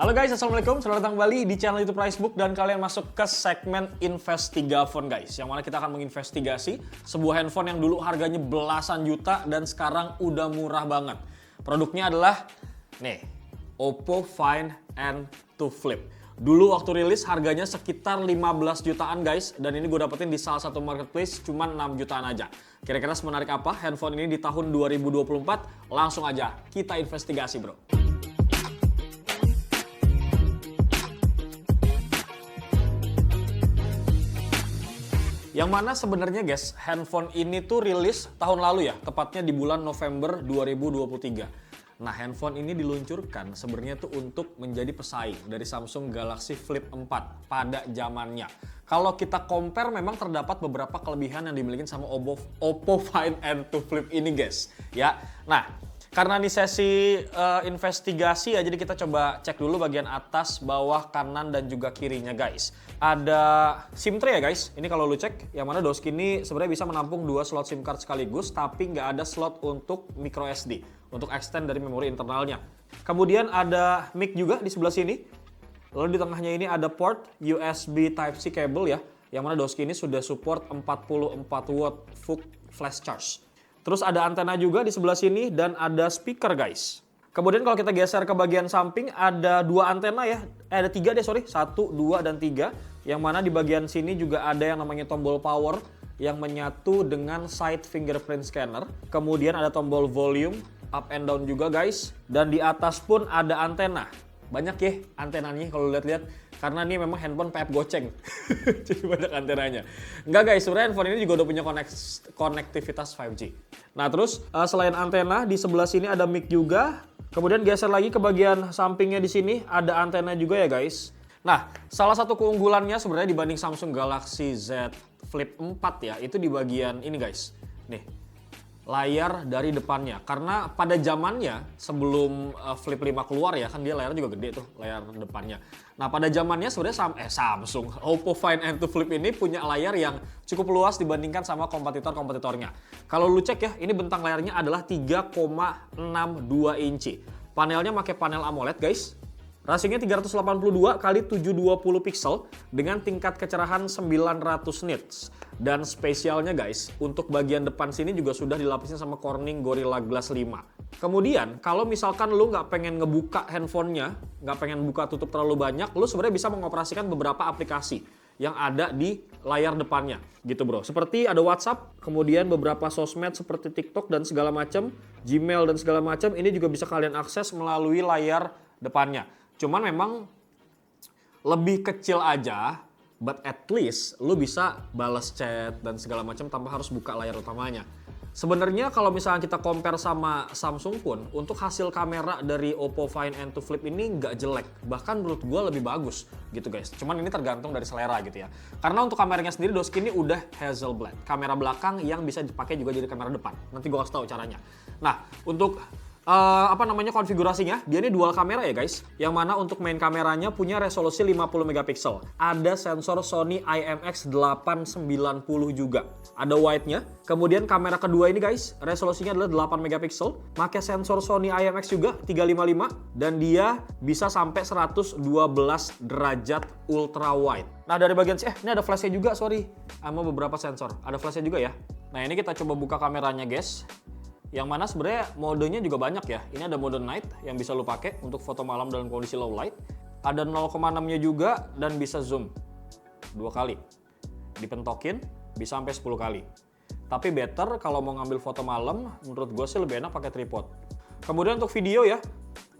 Halo guys, assalamualaikum. Selamat datang kembali di channel YouTube Pricebook dan kalian masuk ke segmen Investigafon guys. Yang mana kita akan menginvestigasi sebuah handphone yang dulu harganya belasan juta dan sekarang udah murah banget. Produknya adalah nih, Oppo Find N2 Flip. Dulu waktu rilis harganya sekitar 15 jutaan guys, dan ini gue dapetin di salah satu marketplace cuma 6 jutaan aja. Kira-kira semenarik apa handphone ini di tahun 2024? Langsung aja kita investigasi bro. Yang mana sebenarnya guys, handphone ini tuh rilis tahun lalu ya, tepatnya di bulan November 2023. Nah, handphone ini diluncurkan sebenarnya tuh untuk menjadi pesaing dari Samsung Galaxy Flip 4 pada zamannya. Kalau kita compare memang terdapat beberapa kelebihan yang dimiliki sama Oppo Find N2 Flip ini guys. Ya, nah karena ini sesi investigasi ya, jadi kita coba cek dulu bagian atas, bawah, kanan, dan juga kirinya guys. Ada SIM tray ya guys, ini kalau lu cek, yang mana dos ini sebenarnya bisa menampung 2 slot SIM card sekaligus, tapi nggak ada slot untuk micro SD, untuk extend dari memori internalnya. Kemudian ada mic juga di sebelah sini, lalu di tengahnya ini ada port USB Type-C cable ya, yang mana dos ini sudah support 44 watt VOOC flash charge. Terus ada antena juga di sebelah sini dan ada speaker guys. Kemudian kalau kita geser ke bagian samping ada 2 antena ya. Ada 3 deh sorry. 1, 2, dan 3. Yang mana di bagian sini juga ada yang namanya tombol power yang menyatu dengan side fingerprint scanner. Kemudian ada tombol volume, up and down juga guys. Dan di atas pun ada antena. Banyak ya antenanya kalau lihat-lihat. Karena ini memang handphone PF goceng. Jadi banyak antenanya. Enggak guys, sebenarnya handphone ini juga udah punya konektivitas 5G. Nah terus selain antena di sebelah sini ada mic juga. Kemudian geser lagi ke bagian sampingnya di sini ada antena juga ya guys. Nah salah satu keunggulannya sebenarnya dibanding Samsung Galaxy Z Flip 4 ya, itu di bagian ini guys. Nih, layar dari depannya. Karena pada zamannya sebelum Flip 5 keluar ya, kan dia layarnya juga gede tuh layar depannya. Nah pada zamannya sebenarnya Samsung Oppo Find N2 Flip ini punya layar yang cukup luas dibandingkan sama kompetitornya. Kalau lu cek ya, ini bentang layarnya adalah 3,62 inci. Panelnya pakai panel AMOLED guys. Rasionya 382 x 720 pixel dengan tingkat kecerahan 900 nits. Dan spesialnya guys, untuk bagian depan sini juga sudah dilapisin sama Corning Gorilla Glass 5. Kemudian kalau misalkan lu nggak pengen ngebuka handphonenya, nggak pengen buka tutup terlalu banyak, lu sebenarnya bisa mengoperasikan beberapa aplikasi yang ada di layar depannya gitu bro. Seperti ada WhatsApp, kemudian beberapa sosmed seperti TikTok dan segala macam, Gmail dan segala macam, ini juga bisa kalian akses melalui layar depannya. Cuman memang lebih kecil aja, but at least lu bisa balas chat dan segala macam tanpa harus buka layar utamanya. Sebenarnya kalau misalnya kita compare sama Samsung pun, untuk hasil kamera dari Oppo Find N2 Flip ini nggak jelek. Bahkan menurut gue lebih bagus gitu guys. Cuman ini tergantung dari selera gitu ya. Karena untuk kameranya sendiri dos ini udah Hasselblad. Kamera belakang yang bisa dipakai juga jadi kamera depan. Nanti gue kasih tahu caranya. Nah, untuk konfigurasinya, dia ini dual kamera ya guys, yang mana untuk main kameranya punya resolusi 50 megapiksel. Ada sensor Sony IMX890 juga. Ada wide-nya. Kemudian kamera kedua ini guys, resolusinya adalah 8 megapiksel, pakai sensor Sony IMX juga 355, dan dia bisa sampai 112 derajat ultra wide. Nah dari bagian ini ada flashnya juga, sorry, sama beberapa sensor. Ada flashnya juga ya. Nah ini kita coba buka kameranya guys. Yang mana sebenarnya modenya juga banyak ya. Ini ada mode night yang bisa lo pakai untuk foto malam dalam kondisi low light. Ada 0,6-nya juga dan bisa zoom 2 kali. Dipentokin bisa sampai 10 kali. Tapi better kalau mau ngambil foto malam, menurut gue sih lebih enak pakai tripod. Kemudian untuk video ya,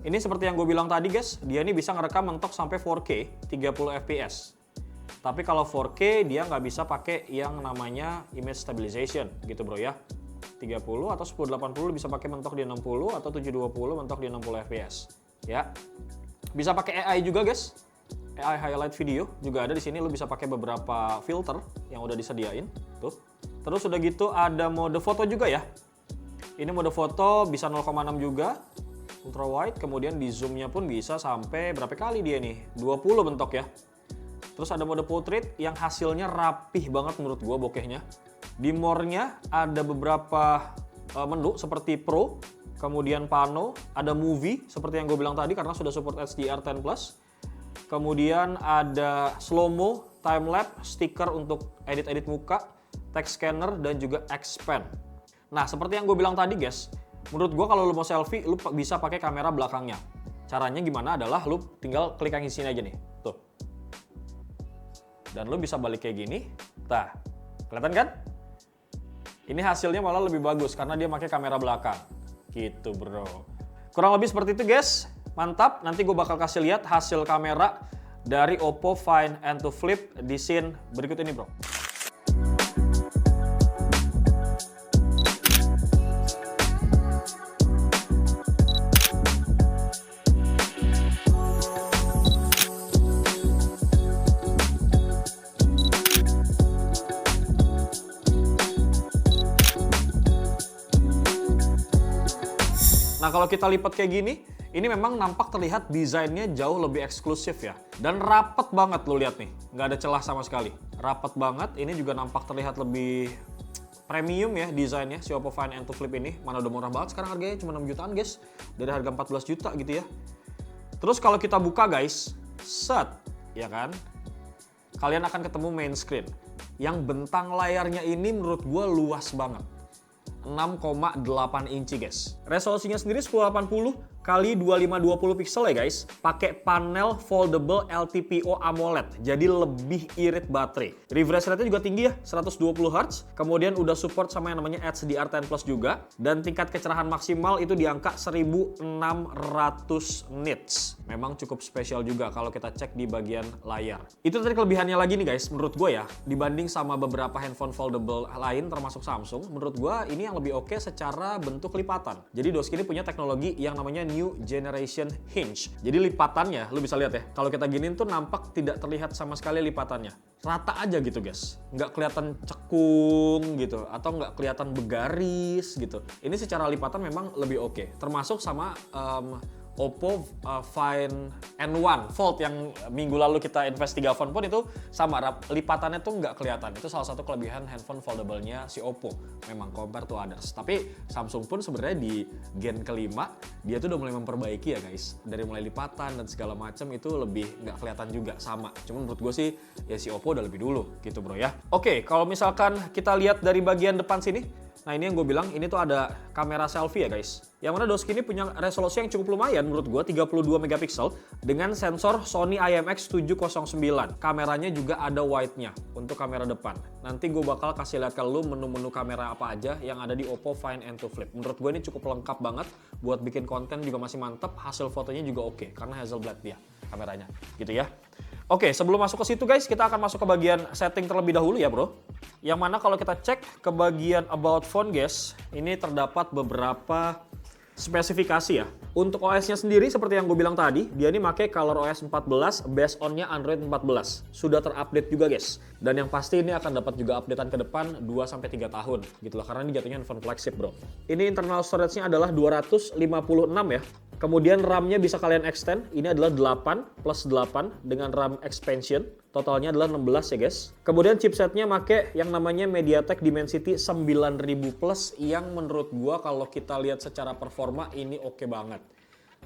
ini seperti yang gue bilang tadi guys, dia ini bisa ngerekam mentok sampai 4K 30 fps. Tapi kalau 4K dia nggak bisa pakai yang namanya image stabilization gitu bro ya. 30 atau 1080 bisa pakai mentok di 60 atau 720 mentok di 60 fps ya. Bisa pakai AI juga guys. AI highlight video juga ada di sini, lu bisa pakai beberapa filter yang udah disediain tuh. Terus udah gitu ada mode foto juga ya. Ini mode foto bisa 0,6 juga ultra wide, kemudian di zoomnya pun bisa sampai berapa kali dia nih? 20 bentok ya. Terus ada mode portrait yang hasilnya rapih banget menurut gua bokehnya. Di more-nya ada beberapa menu seperti Pro, kemudian pano, ada movie seperti yang gue bilang tadi karena sudah support HDR10+. Kemudian ada slow-mo, time-lapse, stiker untuk edit-edit muka, text scanner, dan juga expand. Nah, seperti yang gue bilang tadi guys, menurut gue kalau lu mau selfie, lu bisa pakai kamera belakangnya. Caranya gimana adalah lu tinggal klik yang di sini aja nih, tuh. Dan lu bisa balik kayak gini, nah, kelihatan kan? Ini hasilnya malah lebih bagus karena dia pakai kamera belakang. Gitu bro. Kurang lebih seperti itu guys. Mantap. Nanti gue bakal kasih lihat hasil kamera dari Oppo Find N2 Flip di scene berikut ini bro. Nah kalau kita lipat kayak gini, ini memang nampak terlihat desainnya jauh lebih eksklusif ya. Dan rapet banget lo lihat nih, nggak ada celah sama sekali. Rapet banget, ini juga nampak terlihat lebih premium ya desainnya si Oppo Find N2 Flip ini. Mana udah murah banget sekarang harganya, cuma 6 jutaan guys. Dari harga 14 juta gitu ya. Terus kalau kita buka guys, set, ya kan? Kalian akan ketemu main screen. Yang bentang layarnya ini menurut gue luas banget. 6,8 inci guys. Resolusinya sendiri 1080 kali 2520 pixel ya guys. Pakai panel foldable LTPO AMOLED. Jadi lebih irit baterai. Refresh rate-nya juga tinggi ya, 120 Hz. Kemudian udah support sama yang namanya HDR10+ juga. Dan tingkat kecerahan maksimal itu di angka 1600 nits. Memang cukup spesial juga kalau kita cek di bagian layar. Itu tadi kelebihannya lagi nih guys, menurut gue ya. Dibanding sama beberapa handphone foldable lain termasuk Samsung, menurut gue ini yang lebih oke secara bentuk lipatan. Jadi Doski ini punya teknologi yang namanya New Generation Hinge. Jadi lipatannya, lu bisa lihat ya, kalau kita giniin tuh nampak tidak terlihat sama sekali lipatannya. Rata aja gitu guys, nggak kelihatan cekung gitu, atau nggak kelihatan begaris gitu. Ini secara lipatan memang lebih oke. Termasuk sama Oppo Find N1 Fold yang minggu lalu kita invest 3 phone pun itu sama, lipatannya tuh nggak kelihatan. Itu salah satu kelebihan handphone foldable-nya si Oppo, memang compare to others. Tapi Samsung pun sebenarnya di gen kelima dia tuh udah mulai memperbaiki ya guys, dari mulai lipatan dan segala macam itu lebih nggak kelihatan juga sama. Cuman menurut gue sih ya si Oppo udah lebih dulu gitu bro ya. Oke, kalau misalkan kita lihat dari bagian depan sini, nah ini yang gue bilang, ini tuh ada kamera selfie ya guys. Yang mana Doski ini punya resolusi yang cukup lumayan menurut gue, 32 megapiksel dengan sensor Sony IMX709. Kameranya juga ada wide-nya untuk kamera depan. Nanti gue bakal kasih lihat ke lu menu-menu kamera apa aja yang ada di Oppo Find N2 Flip. Menurut gue ini cukup lengkap banget, buat bikin konten juga masih mantep, hasil fotonya juga oke karena Hasselblad dia kameranya gitu ya. Oke, sebelum masuk ke situ guys, kita akan masuk ke bagian setting terlebih dahulu ya bro. Yang mana kalau kita cek ke bagian about phone guys, ini terdapat beberapa spesifikasi ya. Untuk OS-nya sendiri seperti yang gue bilang tadi, dia ini pakai ColorOS 14, based on-nya Android 14. Sudah terupdate juga guys. Dan yang pasti ini akan dapat juga updatean ke depan 2-3 tahun gitu loh, karena ini jatuhnya handphone flagship bro. Ini internal storage-nya adalah 256 ya. Kemudian RAM-nya bisa kalian extend, ini adalah 8 plus 8 dengan RAM expansion. Totalnya adalah 16 ya guys. Kemudian chipsetnya make yang namanya MediaTek Dimensity 9000 Plus yang menurut gua kalau kita lihat secara performa ini oke banget.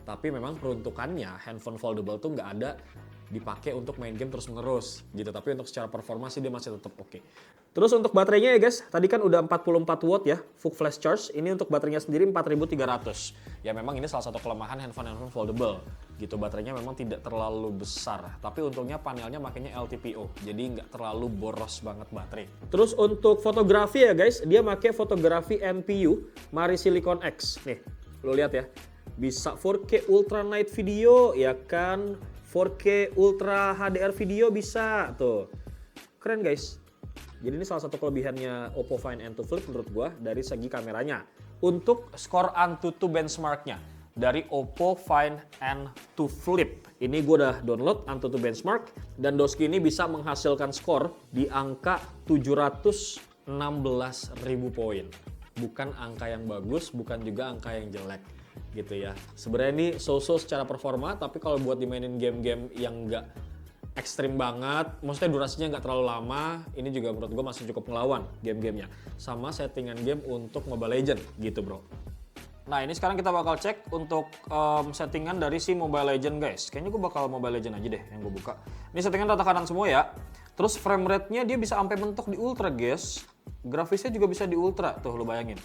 Tapi memang peruntukannya handphone foldable tuh nggak ada dipakai untuk main game terus-menerus gitu. Tapi untuk secara performa sih dia masih tetap oke. Terus untuk baterainya ya guys, tadi kan udah 44 watt ya, full flash charge. Ini untuk baterainya sendiri 4300. Ya memang ini salah satu kelemahan handphone foldable gitu. Baterainya memang tidak terlalu besar. Tapi untungnya panelnya makanya LTPO, jadi nggak terlalu boros banget baterai. Terus untuk fotografi ya guys, dia pakai fotografi NPU Mari Silicon X. Nih, lo lihat ya. Bisa 4K Ultra Night Video ya kan, 4K Ultra HDR video bisa tuh. Keren guys. Jadi ini salah satu kelebihannya Oppo Find N2 Flip menurut gua dari segi kameranya. Untuk skor Antutu benchmarknya dari Oppo Find N2 Flip. Ini gua udah download Antutu benchmark dan Doski ini bisa menghasilkan skor di angka 716.000 poin. Bukan angka yang bagus, bukan juga angka yang jelek gitu ya. Sebenarnya ini so-so secara performa, tapi kalau buat dimainin game-game yang nggak ekstrim banget, maksudnya durasinya nggak terlalu lama, ini juga menurut gue masih cukup ngelawan game-gamenya. Sama settingan game untuk Mobile Legends gitu bro. Nah ini sekarang kita bakal cek untuk settingan dari si Mobile Legend guys. Kayaknya gue bakal Mobile Legend aja deh yang gue buka. Ini settingan rata kanan semua ya. Terus frame rate-nya dia bisa sampai mentok di ultra guys. Grafisnya juga bisa di ultra, tuh lo bayangin.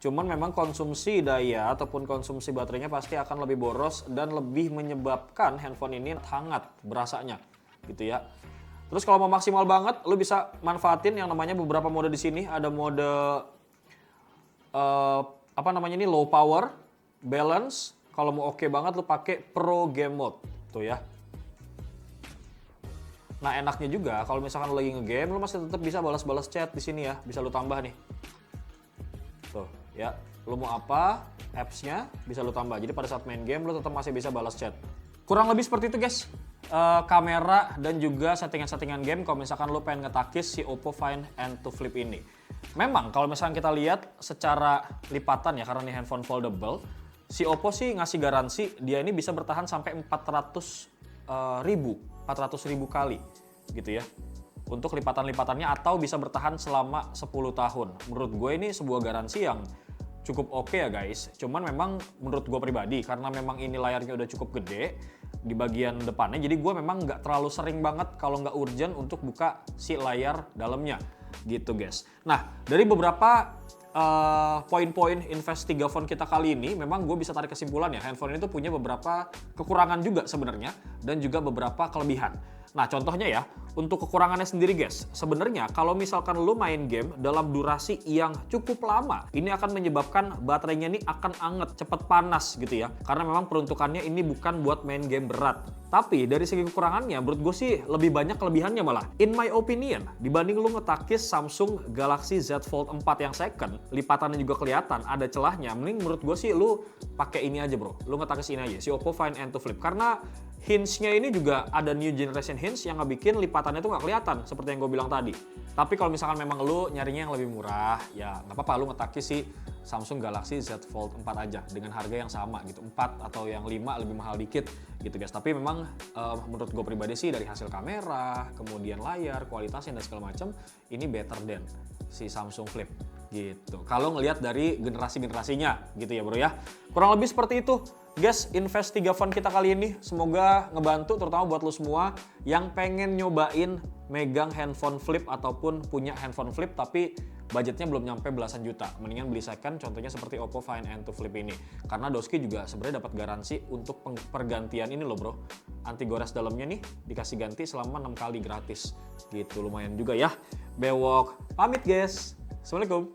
Cuman memang konsumsi daya ataupun konsumsi baterainya pasti akan lebih boros dan lebih menyebabkan handphone ini hangat berasanya gitu ya. Terus kalau mau maksimal banget, lo bisa manfaatin yang namanya beberapa mode di sini. Ada mode apa namanya ini, low power, balance. Kalau mau oke banget lo pakai pro game mode tuh ya. Nah enaknya juga kalau misalkan lo lagi ngegame, lo masih tetap bisa balas-balas chat di sini ya, bisa lo tambah nih. Tuh ya, lo mau apa apps-nya bisa lo tambah. Jadi pada saat main game lo tetap masih bisa balas chat. Kurang lebih seperti itu guys. Kamera dan juga settingan-settingan game kalau misalkan lo pengen ngetakis si Oppo Find N2 Flip ini. Memang kalau misalkan kita lihat secara lipatan ya, karena ini handphone foldable, si Oppo sih ngasih garansi dia ini bisa bertahan sampai 400.000 kali gitu ya. Untuk lipatan-lipatannya atau bisa bertahan selama 10 tahun. Menurut gue ini sebuah garansi yang cukup oke ya guys. Cuman memang menurut gue pribadi karena memang ini layarnya udah cukup gede di bagian depannya, jadi gue memang nggak terlalu sering banget kalau nggak urgent untuk buka si layar dalamnya gitu guys. Nah dari beberapa poin-poin Invest 3 phone kita kali ini, memang gue bisa tarik kesimpulan ya, handphone ini tuh punya beberapa kekurangan juga sebenarnya dan juga beberapa kelebihan. Nah contohnya ya, untuk kekurangannya sendiri guys, sebenarnya kalau misalkan lu main game dalam durasi yang cukup lama, ini akan menyebabkan baterainya ini akan anget, cepet panas gitu ya. Karena memang peruntukannya ini bukan buat main game berat. Tapi dari segi kekurangannya, menurut gue sih lebih banyak kelebihannya malah. In my opinion, dibanding lu ngetakis Samsung Galaxy Z Fold 4 yang second, lipatannya juga kelihatan, ada celahnya. Mending menurut gue sih lu pakai ini aja bro, lu ngetakis ini aja, si Oppo Find N2 Flip. Karena hinge-nya ini juga ada new generation hinge yang ngebikin lipatannya tuh nggak kelihatan seperti yang gue bilang tadi. Tapi kalau misalkan memang lu nyarinya yang lebih murah, ya nggak apa-apa lu ngetakis si Samsung Galaxy Z Fold 4 aja dengan harga yang sama gitu, 4 atau yang 5 lebih mahal dikit gitu guys. Tapi memang menurut gue pribadi sih dari hasil kamera, kemudian layar, kualitasnya dan segala macam ini better than si Samsung Flip gitu. Kalau ngelihat dari generasi-generasinya gitu ya bro ya. Kurang lebih seperti itu guys, Invest 3 phone kita kali ini. Semoga ngebantu terutama buat lo semua yang pengen nyobain megang handphone flip ataupun punya handphone flip tapi budgetnya belum nyampe belasan juta. Mendingan beli second, contohnya seperti Oppo Find N2 Flip ini. Karena Doski juga sebenarnya dapat garansi untuk pergantian ini loh bro. Anti gores dalamnya nih dikasih ganti selama 6 kali gratis. Gitu, lumayan juga ya. Bewok pamit guys. Assalamualaikum.